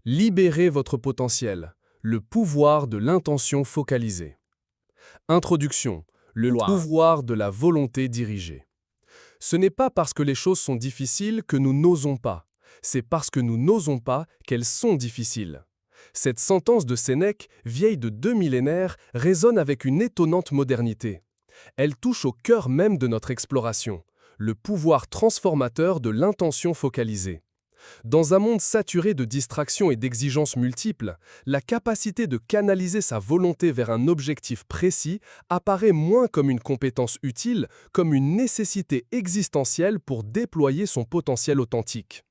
Libérez votre potentiel, le pouvoir de l'intention focalisée. Introduction, le pouvoir de la volonté dirigée. Ce n'est pas parce que les choses sont difficiles que nous n'osons pas, c'est parce que nous n'osons pas qu'elles sont difficiles. Cette sentence de Sénèque, vieille de 2 millénaires, résonne avec une étonnante modernité. Elle touche au cœur même de notre exploration, le pouvoir transformateur de l'intention focalisée. Dans un monde saturé de distractions et d'exigences multiples, la capacité de canaliser sa volonté vers un objectif précis apparaît moins comme une compétence utile, comme une nécessité existentielle pour déployer son potentiel authentique.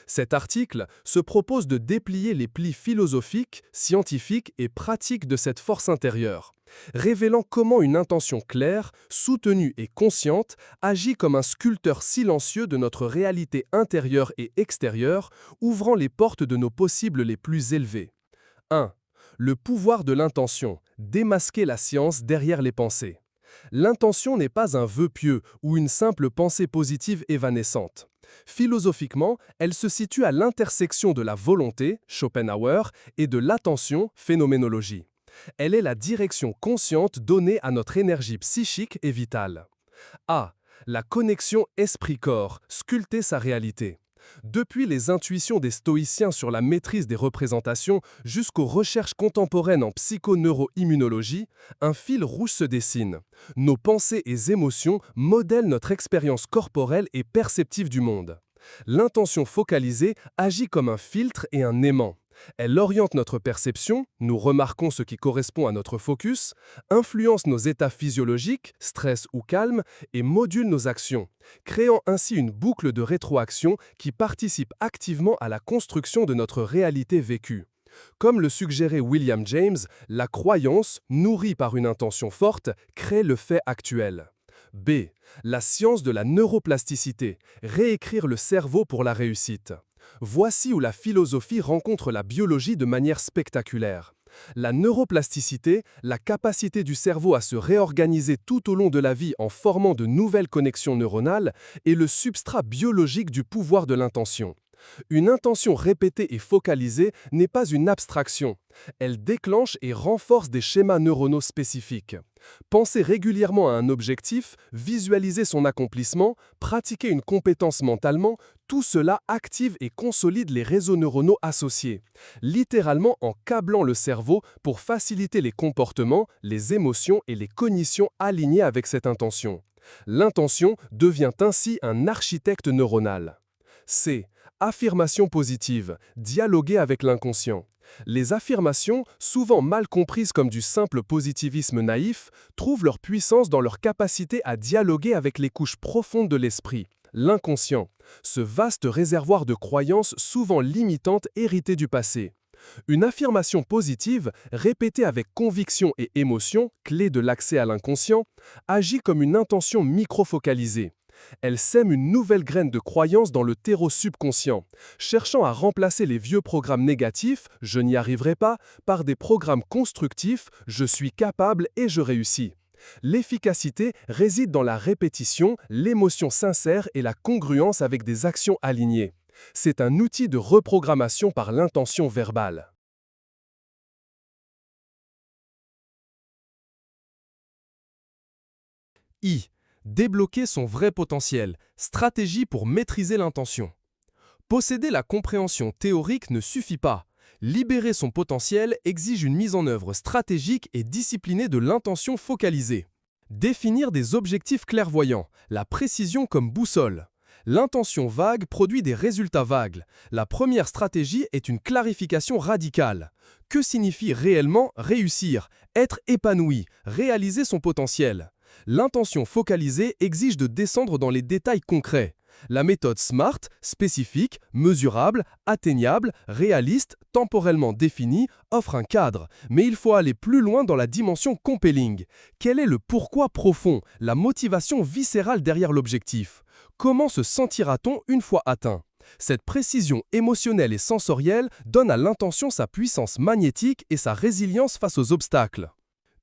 Cet article se propose de déplier les plis philosophiques, scientifiques et pratiques de cette force intérieure, révélant comment une intention claire, soutenue et consciente agit comme un sculpteur silencieux de notre réalité intérieure et extérieure, ouvrant les portes de nos possibles les plus élevés. 1. Le pouvoir de l'intention, démasquer la science derrière les pensées. L'intention n'est pas un vœu pieux ou une simple pensée positive évanescente. Philosophiquement, elle se situe à l'intersection de la volonté, Schopenhauer, et de l'attention, phénoménologie. Elle est la direction consciente donnée à notre énergie psychique et vitale. A. La connexion esprit-corps, sculpter sa réalité. Depuis les intuitions des stoïciens sur la maîtrise des représentations jusqu'aux recherches contemporaines en psychoneuroimmunologie, un fil rouge se dessine. Nos pensées et émotions modèlent notre expérience corporelle et perceptive du monde. L'intention focalisée agit comme un filtre et un aimant. Elle oriente notre perception, nous remarquons ce qui correspond à notre focus, influence nos états physiologiques, stress ou calme, et module nos actions, créant ainsi une boucle de rétroaction qui participe activement à la construction de notre réalité vécue. Comme le suggérait William James, la croyance, nourrie par une intention forte, crée le fait actuel. B. La science de la neuroplasticité, réécrire le cerveau pour la réussite. Voici où la philosophie rencontre la biologie de manière spectaculaire. La neuroplasticité, la capacité du cerveau à se réorganiser tout au long de la vie en formant de nouvelles connexions neuronales, est le substrat biologique du pouvoir de l'intention. Une intention répétée et focalisée n'est pas une abstraction. Elle déclenche et renforce des schémas neuronaux spécifiques. Penser régulièrement à un objectif, visualiser son accomplissement, pratiquer une compétence mentalement, tout cela active et consolide les réseaux neuronaux associés, littéralement en câblant le cerveau pour faciliter les comportements, les émotions et les cognitions alignées avec cette intention. L'intention devient ainsi un architecte neuronal. C. Affirmation positive, dialoguer avec l'inconscient. Les affirmations, souvent mal comprises comme du simple positivisme naïf, trouvent leur puissance dans leur capacité à dialoguer avec les couches profondes de l'esprit, l'inconscient, ce vaste réservoir de croyances souvent limitantes héritées du passé. Une affirmation positive, répétée avec conviction et émotion, clé de l'accès à l'inconscient, agit comme une intention micro-focalisée. Elle sème une nouvelle graine de croyance dans le terreau subconscient, cherchant à remplacer les vieux programmes négatifs « je n'y arriverai pas » par des programmes constructifs « je suis capable et je réussis ». L'efficacité réside dans la répétition, l'émotion sincère et la congruence avec des actions alignées. C'est un outil de reprogrammation par l'intention verbale. I. Débloquer son vrai potentiel, stratégie pour maîtriser l'intention. Posséder la compréhension théorique ne suffit pas. Libérer son potentiel exige une mise en œuvre stratégique et disciplinée de l'intention focalisée. Définir des objectifs clairvoyants, la précision comme boussole. L'intention vague produit des résultats vagues. La première stratégie est une clarification radicale. Que signifie réellement réussir, être épanoui, réaliser son potentiel ? L'intention focalisée exige de descendre dans les détails concrets. La méthode SMART, spécifique, mesurable, atteignable, réaliste, temporellement définie, offre un cadre. Mais il faut aller plus loin dans la dimension compelling. Quel est le pourquoi profond, la motivation viscérale derrière l'objectif ? Comment se sentira-t-on une fois atteint ? Cette précision émotionnelle et sensorielle donne à l'intention sa puissance magnétique et sa résilience face aux obstacles.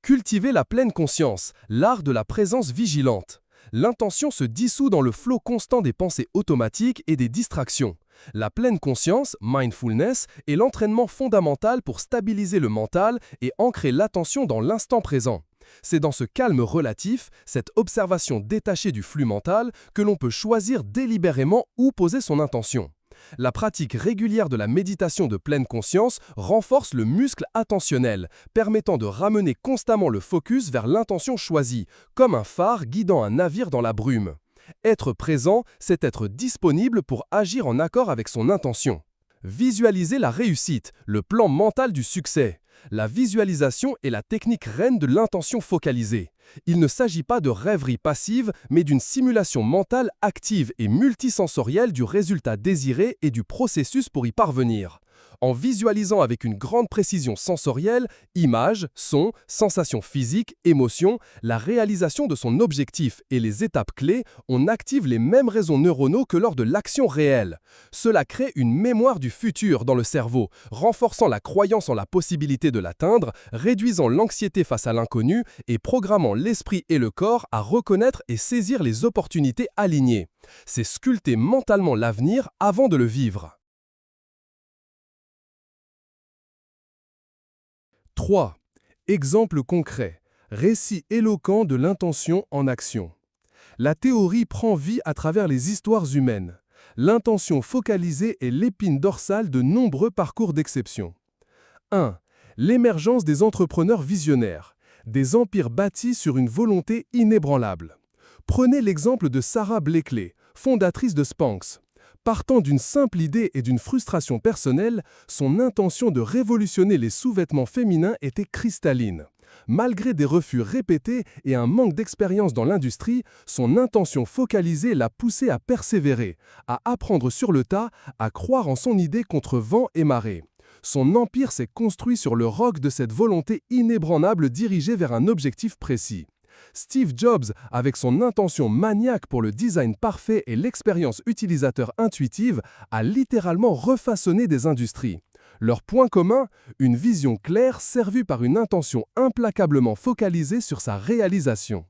Cultiver la pleine conscience, l'art de la présence vigilante. L'intention se dissout dans le flot constant des pensées automatiques et des distractions. La pleine conscience, mindfulness, est l'entraînement fondamental pour stabiliser le mental et ancrer l'attention dans l'instant présent. C'est dans ce calme relatif, cette observation détachée du flux mental, que l'on peut choisir délibérément où poser son intention. La pratique régulière de la méditation de pleine conscience renforce le muscle attentionnel, permettant de ramener constamment le focus vers l'intention choisie, comme un phare guidant un navire dans la brume. Être présent, c'est être disponible pour agir en accord avec son intention. Visualiser la réussite, le plan mental du succès. La visualisation est la technique reine de l'intention focalisée. Il ne s'agit pas de rêverie passive, mais d'une simulation mentale active et multisensorielle du résultat désiré et du processus pour y parvenir. En visualisant avec une grande précision sensorielle, images, sons, sensations physiques, émotions, la réalisation de son objectif et les étapes clés, on active les mêmes réseaux neuronaux que lors de l'action réelle. Cela crée une mémoire du futur dans le cerveau, renforçant la croyance en la possibilité de l'atteindre, réduisant l'anxiété face à l'inconnu et programmant l'esprit et le corps à reconnaître et saisir les opportunités alignées. C'est sculpter mentalement l'avenir avant de le vivre. 3. Exemple concret. Récit éloquent de l'intention en action. La théorie prend vie à travers les histoires humaines. L'intention focalisée est l'épine dorsale de nombreux parcours d'exception. 1. L'émergence des entrepreneurs visionnaires. Des empires bâtis sur une volonté inébranlable. Prenez l'exemple de Sara Blakely, fondatrice de Spanx. Partant d'une simple idée et d'une frustration personnelle, son intention de révolutionner les sous-vêtements féminins était cristalline. Malgré des refus répétés et un manque d'expérience dans l'industrie, son intention focalisée l'a poussée à persévérer, à apprendre sur le tas, à croire en son idée contre vent et marée. Son empire s'est construit sur le roc de cette volonté inébranlable dirigée vers un objectif précis. Steve Jobs, avec son intention maniaque pour le design parfait et l'expérience utilisateur intuitive, a littéralement refaçonné des industries. Leur point commun, une vision claire servie par une intention implacablement focalisée sur sa réalisation.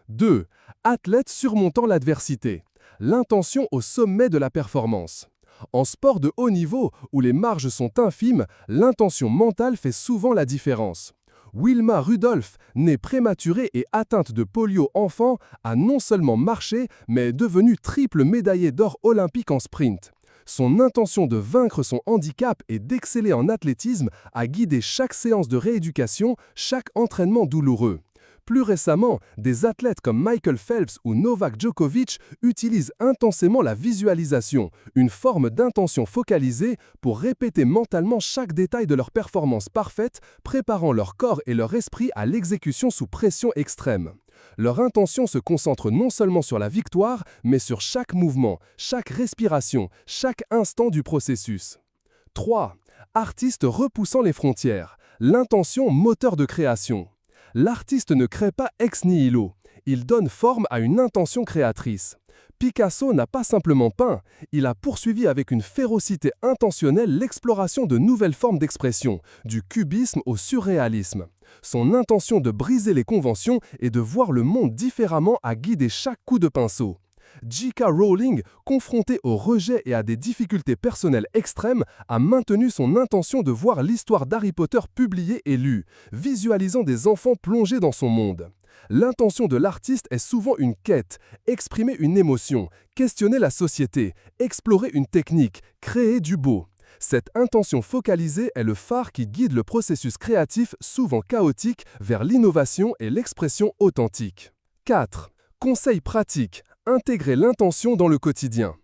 2. Athlète surmontant l'adversité. L'intention au sommet de la performance. En sport de haut niveau, où les marges sont infimes, l'intention mentale fait souvent la différence. Wilma Rudolph, née prématurée et atteinte de polio enfant, a non seulement marché, mais est devenue triple médaillée d'or olympique en sprint. Son intention de vaincre son handicap et d'exceller en athlétisme a guidé chaque séance de rééducation, chaque entraînement douloureux. Plus récemment, des athlètes comme Michael Phelps ou Novak Djokovic utilisent intensément la visualisation, une forme d'intention focalisée pour répéter mentalement chaque détail de leur performance parfaite, préparant leur corps et leur esprit à l'exécution sous pression extrême. Leur intention se concentre non seulement sur la victoire, mais sur chaque mouvement, chaque respiration, chaque instant du processus. 3. Artiste repoussant les frontières. L'intention moteur de création. L'artiste ne crée pas ex nihilo, il donne forme à une intention créatrice. Picasso n'a pas simplement peint, il a poursuivi avec une férocité intentionnelle l'exploration de nouvelles formes d'expression, du cubisme au surréalisme. Son intention de briser les conventions et de voir le monde différemment a guidé chaque coup de pinceau. J.K. Rowling, confrontée au rejet et à des difficultés personnelles extrêmes, a maintenu son intention de voir l'histoire d'Harry Potter publiée et lue, visualisant des enfants plongés dans son monde. L'intention de l'artiste est souvent une quête, exprimer une émotion, questionner la société, explorer une technique, créer du beau. Cette intention focalisée est le phare qui guide le processus créatif souvent chaotique vers l'innovation et l'expression authentique. 4. Conseil pratique. Intégrer l'intention dans le quotidien.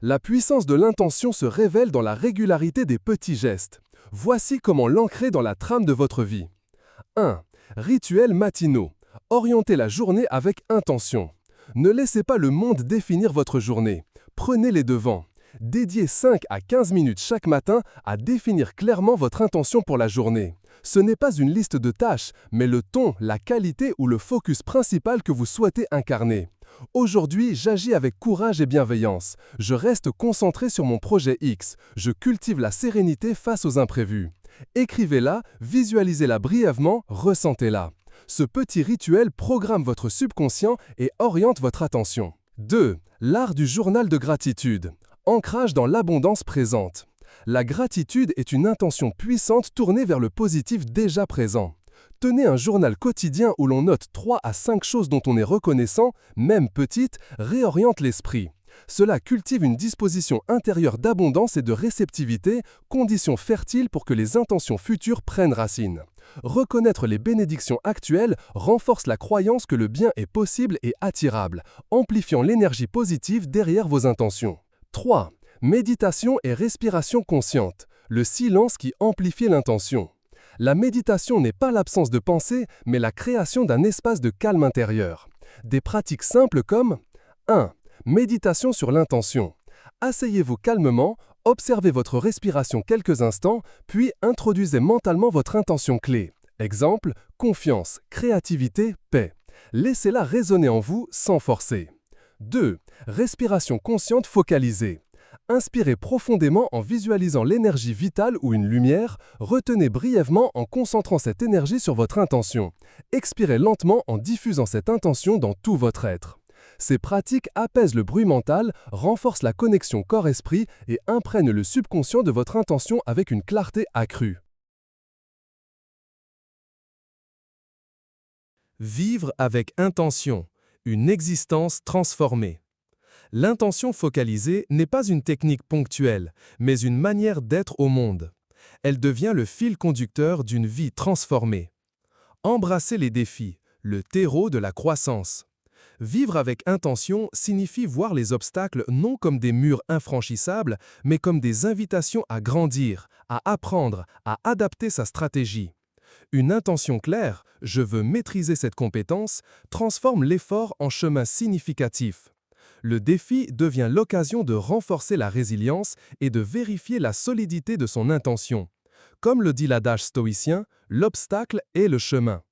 La puissance de l'intention se révèle dans la régularité des petits gestes. Voici comment l'ancrer dans la trame de votre vie. 1. Rituels matinaux. Orientez la journée avec intention. Ne laissez pas le monde définir votre journée. Prenez les devants. Dédiez 5 à 15 minutes chaque matin à définir clairement votre intention pour la journée. Ce n'est pas une liste de tâches, mais le ton, la qualité ou le focus principal que vous souhaitez incarner. Aujourd'hui, j'agis avec courage et bienveillance. Je reste concentré sur mon projet X. Je cultive la sérénité face aux imprévus. Écrivez-la, visualisez-la brièvement, ressentez-la. Ce petit rituel programme votre subconscient et oriente votre attention. 2. L'art du journal de gratitude. Ancrage dans l'abondance présente. La gratitude est une intention puissante tournée vers le positif déjà présent. Tenez un journal quotidien où l'on note 3 à 5 choses dont on est reconnaissant, même petites, réoriente l'esprit. Cela cultive une disposition intérieure d'abondance et de réceptivité, condition fertile pour que les intentions futures prennent racine. Reconnaître les bénédictions actuelles renforce la croyance que le bien est possible et attirable, amplifiant l'énergie positive derrière vos intentions. 3. Méditation et respiration consciente, le silence qui amplifie l'intention. La méditation n'est pas l'absence de pensée, mais la création d'un espace de calme intérieur. Des pratiques simples comme 1. Méditation sur l'intention. Asseyez-vous calmement, observez votre respiration quelques instants, puis introduisez mentalement votre intention clé. Exemple, confiance, créativité, paix. Laissez-la résonner en vous sans forcer. 2. Respiration consciente focalisée. Inspirez profondément en visualisant l'énergie vitale ou une lumière, retenez brièvement en concentrant cette énergie sur votre intention. Expirez lentement en diffusant cette intention dans tout votre être. Ces pratiques apaisent le bruit mental, renforcent la connexion corps-esprit et imprègnent le subconscient de votre intention avec une clarté accrue. Vivre avec intention, une existence transformée. L'intention focalisée n'est pas une technique ponctuelle, mais une manière d'être au monde. Elle devient le fil conducteur d'une vie transformée. Embrasser les défis, le terreau de la croissance. Vivre avec intention signifie voir les obstacles non comme des murs infranchissables, mais comme des invitations à grandir, à apprendre, à adapter sa stratégie. Une intention claire, je veux maîtriser cette compétence, transforme l'effort en chemin significatif. Le défi devient l'occasion de renforcer la résilience et de vérifier la solidité de son intention. Comme le dit l'adage stoïcien, l'obstacle est le chemin.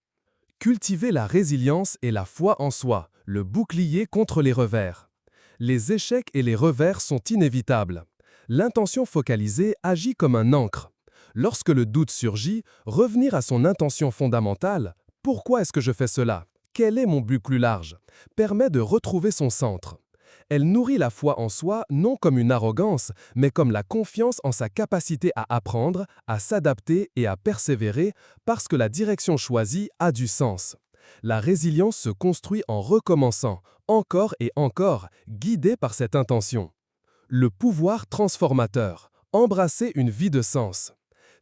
Cultiver la résilience et la foi en soi, le bouclier contre les revers. Les échecs et les revers sont inévitables. L'intention focalisée agit comme un ancre. Lorsque le doute surgit, revenir à son intention fondamentale, « Pourquoi est-ce que je fais cela ? Quel est mon but plus large ?» permet de retrouver son centre. Elle nourrit la foi en soi non comme une arrogance, mais comme la confiance en sa capacité à apprendre, à s'adapter et à persévérer parce que la direction choisie a du sens. La résilience se construit en recommençant, encore et encore, guidée par cette intention. Le pouvoir transformateur, embrasser une vie de sens.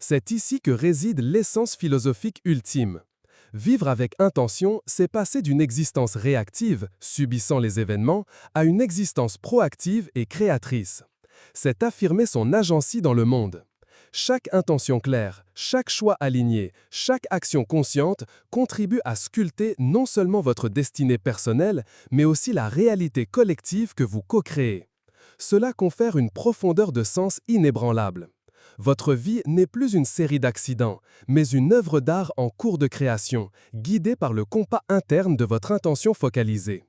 C'est ici que réside l'essence philosophique ultime. Vivre avec intention, c'est passer d'une existence réactive, subissant les événements, à une existence proactive et créatrice. C'est affirmer son agency dans le monde. Chaque intention claire, chaque choix aligné, chaque action consciente contribue à sculpter non seulement votre destinée personnelle, mais aussi la réalité collective que vous co-créez. Cela confère une profondeur de sens inébranlable. Votre vie n'est plus une série d'accidents, mais une œuvre d'art en cours de création, guidée par le compas interne de votre intention focalisée.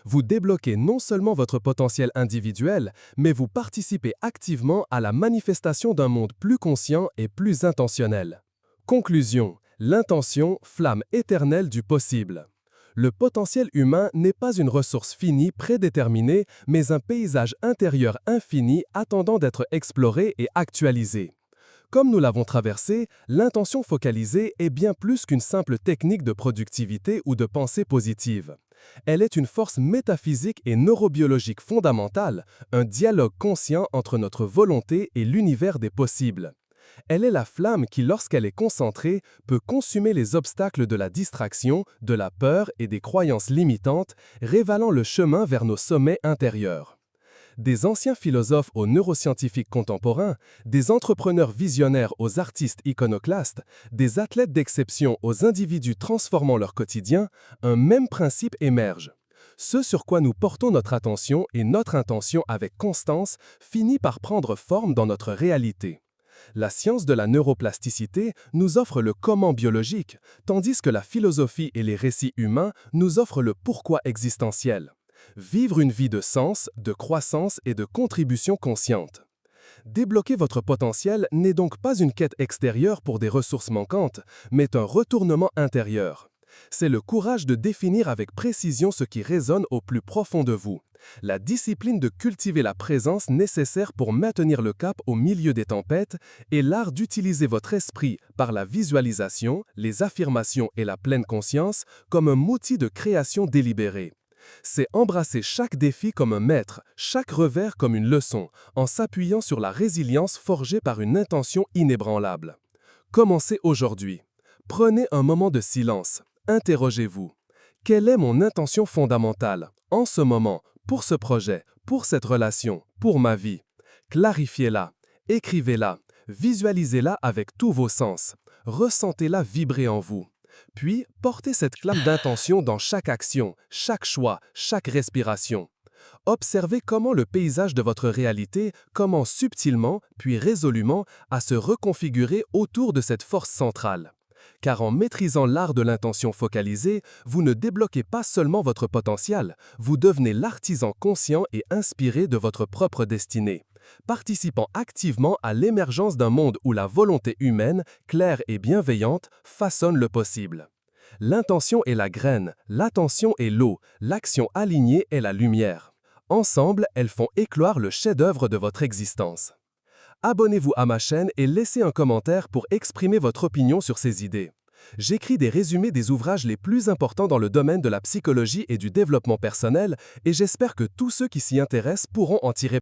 Vous débloquez non seulement votre potentiel individuel, mais vous participez activement à la manifestation d'un monde plus conscient et plus intentionnel. Conclusion, l'intention, flamme éternelle du possible. Le potentiel humain n'est pas une ressource finie prédéterminée, mais un paysage intérieur infini attendant d'être exploré et actualisé. Comme nous l'avons traversé, l'intention focalisée est bien plus qu'une simple technique de productivité ou de pensée positive. Elle est une force métaphysique et neurobiologique fondamentale, un dialogue conscient entre notre volonté et l'univers des possibles. Elle est la flamme qui, lorsqu'elle est concentrée, peut consumer les obstacles de la distraction, de la peur et des croyances limitantes, révélant le chemin vers nos sommets intérieurs. Des anciens philosophes aux neuroscientifiques contemporains, des entrepreneurs visionnaires aux artistes iconoclastes, des athlètes d'exception aux individus transformant leur quotidien, un même principe émerge. Ce sur quoi nous portons notre attention et notre intention avec constance finit par prendre forme dans notre réalité. La science de la neuroplasticité nous offre le comment biologique, tandis que la philosophie et les récits humains nous offrent le pourquoi existentiel. Vivre une vie de sens, de croissance et de contribution consciente. Débloquer votre potentiel n'est donc pas une quête extérieure pour des ressources manquantes, mais un retournement intérieur. C'est le courage de définir avec précision ce qui résonne au plus profond de vous. La discipline de cultiver la présence nécessaire pour maintenir le cap au milieu des tempêtes et l'art d'utiliser votre esprit par la visualisation, les affirmations et la pleine conscience comme un outil de création délibérée. C'est embrasser chaque défi comme un maître, chaque revers comme une leçon, en s'appuyant sur la résilience forgée par une intention inébranlable. Commencez aujourd'hui. Prenez un moment de silence. Interrogez-vous. Quelle est mon intention fondamentale, en ce moment, pour ce projet, pour cette relation, pour ma vie? Clarifiez-la, écrivez-la, visualisez-la avec tous vos sens. Ressentez-la vibrer en vous. Puis, portez cette flamme d'intention dans chaque action, chaque choix, chaque respiration. Observez comment le paysage de votre réalité commence subtilement, puis résolument, à se reconfigurer autour de cette force centrale. Car en maîtrisant l'art de l'intention focalisée, vous ne débloquez pas seulement votre potentiel, vous devenez l'artisan conscient et inspiré de votre propre destinée, participant activement à l'émergence d'un monde où la volonté humaine, claire et bienveillante, façonne le possible. L'intention est la graine, l'attention est l'eau, l'action alignée est la lumière. Ensemble, elles font éclore le chef-d'œuvre de votre existence. Abonnez-vous à ma chaîne et laissez un commentaire pour exprimer votre opinion sur ces idées. J'écris des résumés des ouvrages les plus importants dans le domaine de la psychologie et du développement personnel et j'espère que tous ceux qui s'y intéressent pourront en tirer